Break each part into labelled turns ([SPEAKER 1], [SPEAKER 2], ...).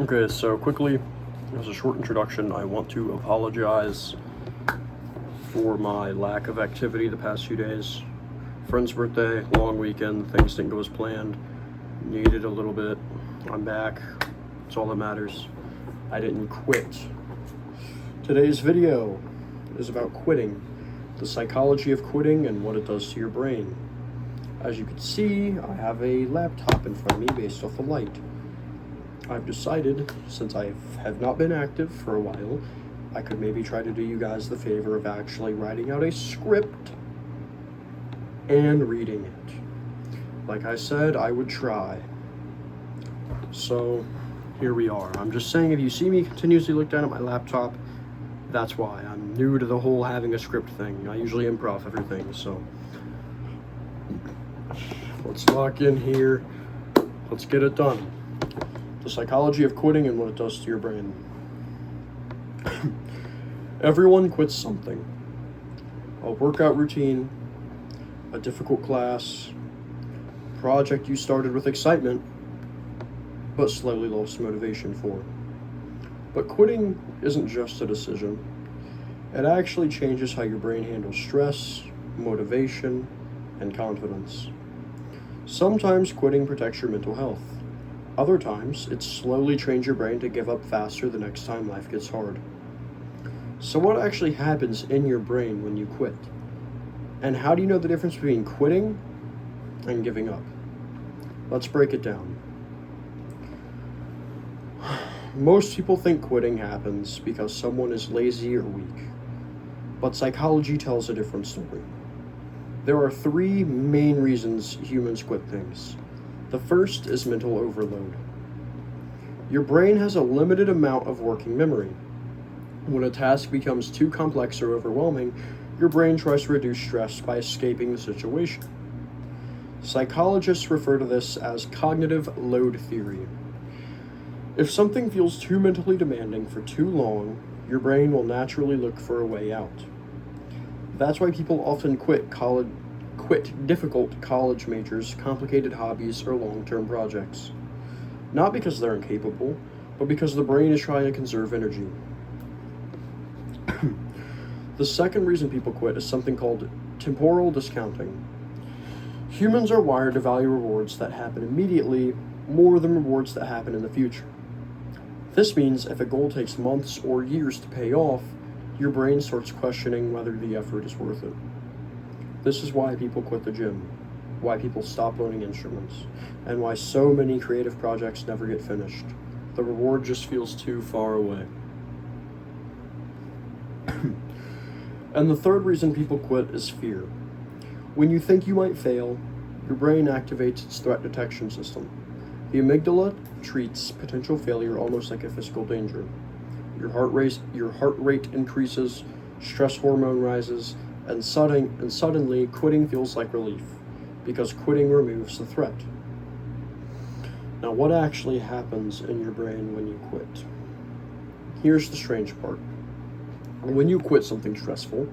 [SPEAKER 1] Okay, so quickly, as a short introduction, I want to apologize for my lack of activity the past few days. Friend's birthday, long weekend, things didn't go as planned. Needed a little bit. I'm back. It's all that matters. I didn't quit. Today's video is about quitting, the psychology of quitting and what it does to your brain. As you can see, I have a laptop in front of me based off the light. I've decided, since I have not been active for a while, I could maybe try to do you guys the favor of actually writing out a script and reading it. Like I said, I would try. So, here we are. I'm just saying, if you see me continuously look down at my laptop, that's why. I'm new to the whole having a script thing. I usually improv everything, so let's lock in here. Let's get it done. The psychology of quitting and what it does to your brain. Everyone quits something. A workout routine, a difficult class, project you started with excitement, but slowly lost motivation for. But quitting isn't just a decision. It actually changes how your brain handles stress, motivation, and confidence. Sometimes quitting protects your mental health. Other times, it slowly trains your brain to give up faster the next time life gets hard. So what actually happens in your brain when you quit? And how do you know the difference between quitting and giving up? Let's break it down. Most people think quitting happens because someone is lazy or weak, but psychology tells a different story. There are three main reasons humans quit things. The first is mental overload. Your brain has a limited amount of working memory. When a task becomes too complex or overwhelming, your brain tries to reduce stress by escaping the situation. Psychologists refer to this as cognitive load theory. If something feels too mentally demanding for too long, your brain will naturally look for a way out. That's why people often quit difficult college majors, complicated hobbies, or long-term projects. Not because they're incapable, but because the brain is trying to conserve energy. The second reason people quit is something called temporal discounting. Humans are wired to value rewards that happen immediately more than rewards that happen in the future. This means if a goal takes months or years to pay off, your brain starts questioning whether the effort is worth it. This is why people quit the gym, why people stop learning instruments, and why so many creative projects never get finished. The reward just feels too far away. And the third reason people quit is fear. When you think you might fail, your brain activates its threat detection system. The amygdala treats potential failure almost like a physical danger. Your heart rate increases, stress hormone rises, and suddenly quitting feels like relief, because quitting removes the threat. Now, what actually happens in your brain when you quit? Here's the strange part. When you quit something stressful,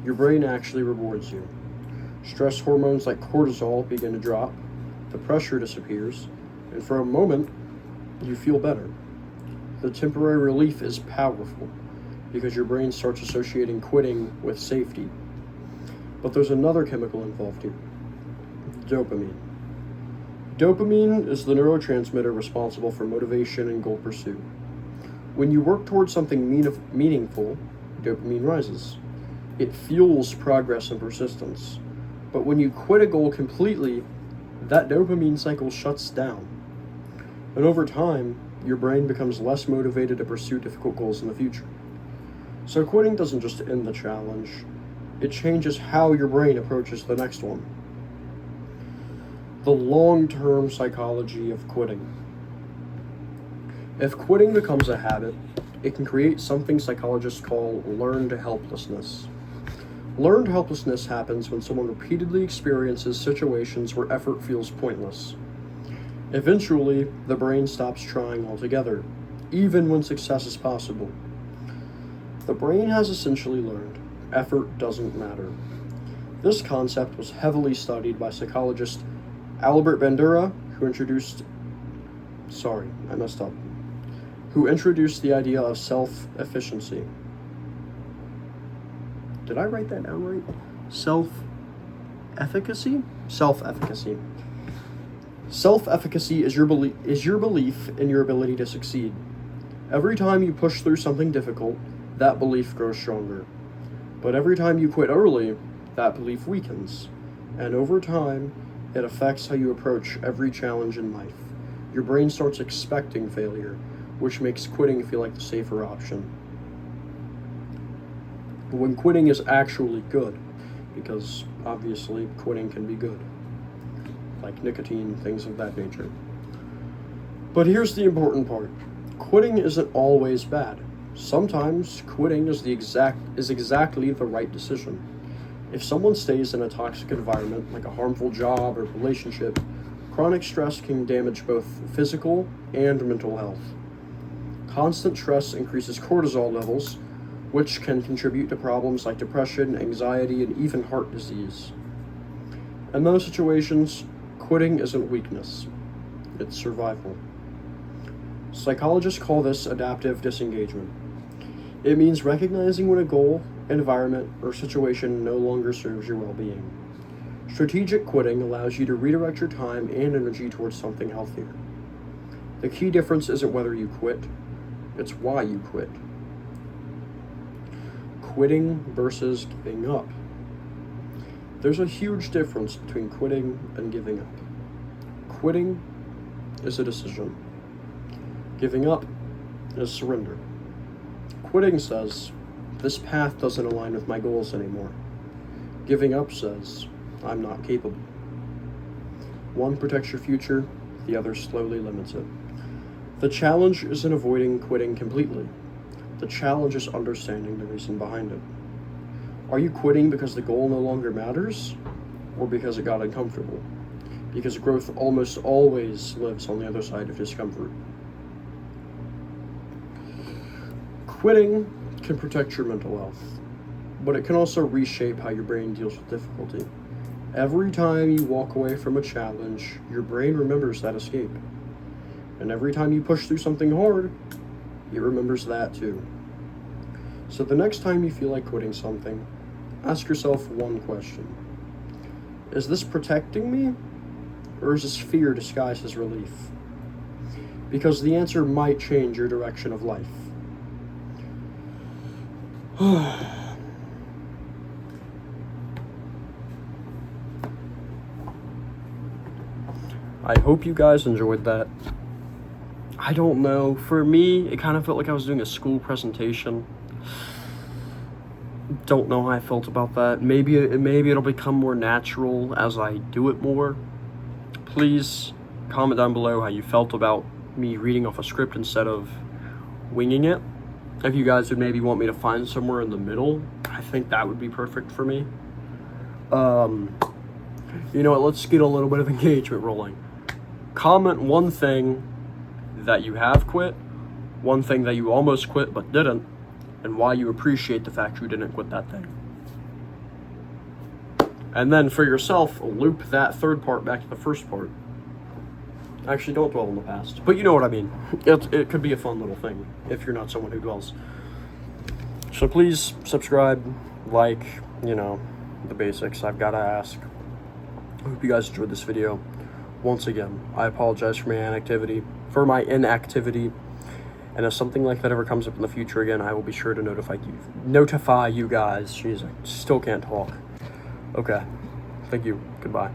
[SPEAKER 1] your brain actually rewards you. Stress hormones like cortisol begin to drop, the pressure disappears, and for a moment, you feel better. The temporary relief is powerful, because your brain starts associating quitting with safety. But there's another chemical involved here: dopamine. Dopamine is the neurotransmitter responsible for motivation and goal pursuit. When you work towards something meaningful, dopamine rises. It fuels progress and persistence. But when you quit a goal completely, that dopamine cycle shuts down. And over time, your brain becomes less motivated to pursue difficult goals in the future. So quitting doesn't just end the challenge, it changes how your brain approaches the next one. The long-term psychology of quitting. If quitting becomes a habit, it can create something psychologists call learned helplessness. Learned helplessness happens when someone repeatedly experiences situations where effort feels pointless. Eventually, the brain stops trying altogether, even when success is possible. The brain has essentially learned effort doesn't matter. This concept was heavily studied by psychologist Albert Bandura, who introduced who introduced the idea of self-efficiency. Did I write that down right? Self-efficacy? Self-efficacy. Self-efficacy is your belief in your ability to succeed. Every time you push through something difficult, that belief grows stronger. But every time you quit early, that belief weakens. And over time, it affects how you approach every challenge in life. Your brain starts expecting failure, which makes quitting feel like the safer option. When quitting is actually good, because obviously quitting can be good, like nicotine, things of that nature. But here's the important part. Quitting isn't always bad. Sometimes quitting is exactly the right decision. If someone stays in a toxic environment, like a harmful job or relationship, chronic stress can damage both physical and mental health. Constant stress increases cortisol levels, which can contribute to problems like depression, anxiety, and even heart disease. In those situations, quitting isn't weakness, it's survival. Psychologists call this adaptive disengagement. It means recognizing when a goal, environment, or situation no longer serves your well-being. Strategic quitting allows you to redirect your time and energy towards something healthier. The key difference isn't whether you quit, it's why you quit. Quitting versus giving up. There's a huge difference between quitting and giving up. Quitting is a decision. Giving up is surrender. Quitting says, this path doesn't align with my goals anymore. Giving up says, I'm not capable. One protects your future, the other slowly limits it. The challenge isn't avoiding quitting completely. The challenge is understanding the reason behind it. Are you quitting because the goal no longer matters, or because it got uncomfortable? Because growth almost always lives on the other side of discomfort. Quitting can protect your mental health, but it can also reshape how your brain deals with difficulty. Every time you walk away from a challenge, your brain remembers that escape. And every time you push through something hard, it remembers that too. So the next time you feel like quitting something, ask yourself one question. Is this protecting me, or is this fear disguised as relief? Because the answer might change your direction of life. I hope you guys enjoyed that. I don't know. For me, it kind of felt like I was doing a school presentation. Don't know how I felt about that. Maybe it'll become more natural as I do it more. Please comment down below how you felt about me reading off a script instead of winging it. If you guys would maybe want me to find somewhere in the middle, I think that would be perfect for me. You know what, let's get a little bit of engagement rolling. Comment one thing that you have quit, one thing that you almost quit but didn't, and why you appreciate the fact you didn't quit that thing. And then for yourself, loop that third part back to the first part. Actually, don't dwell on the past, but you know what I mean. It could be a fun little thing if you're not someone who dwells. So please subscribe, like, you know, the basics I've got to ask. I hope you guys enjoyed this video. Once again, I apologize for my inactivity, and if something like that ever comes up in the future again, I will be sure to notify you guys. Jeez, I still can't talk. Okay, thank you. Goodbye.